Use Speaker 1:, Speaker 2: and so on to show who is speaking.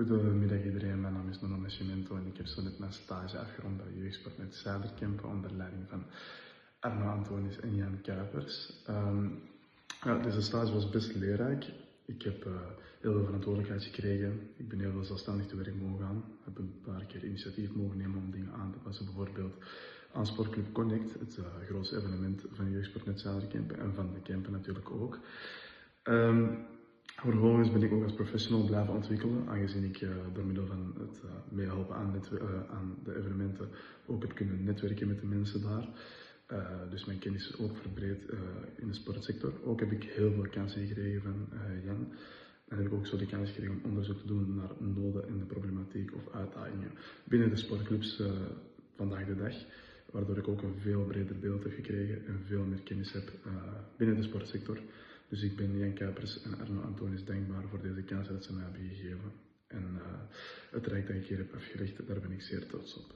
Speaker 1: Goedemiddag iedereen, mijn naam is Nuno Nascimento en ik heb zo net mijn stage afgerond bij Jeugdsportnet Zuiderkempen onder leiding van Arno Antonis en Jan Kuipers. Deze stage was best leerrijk. Ik heb heel veel verantwoordelijkheid gekregen. Ik ben heel veel zelfstandig te werk mogen gaan. Ik heb een paar keer initiatief mogen nemen om dingen aan te passen. Bijvoorbeeld aan Sportclub Connect, het grootste evenement van Jeugdsportnet Zuiderkempen en van de Kempen natuurlijk ook. Vervolgens ben ik ook als professional blijven ontwikkelen, aangezien ik door middel van het meehelpen aan de evenementen ook heb kunnen netwerken met de mensen daar. Dus mijn kennis is ook verbreed in de sportsector. Ook heb ik heel veel kansen gekregen van Jan. Dan heb ik ook zo de kans gekregen om onderzoek te doen naar noden en de problematiek of uitdagingen binnen de sportclubs vandaag de dag. Waardoor ik ook een veel breder beeld heb gekregen en veel meer kennis heb binnen de sportsector. Dus ik ben Jan Kuipers en Arno Antonis dankbaar voor deze kans dat ze mij hebben gegeven. En het traject dat ik hier heb afgelegd, daar ben ik zeer trots op.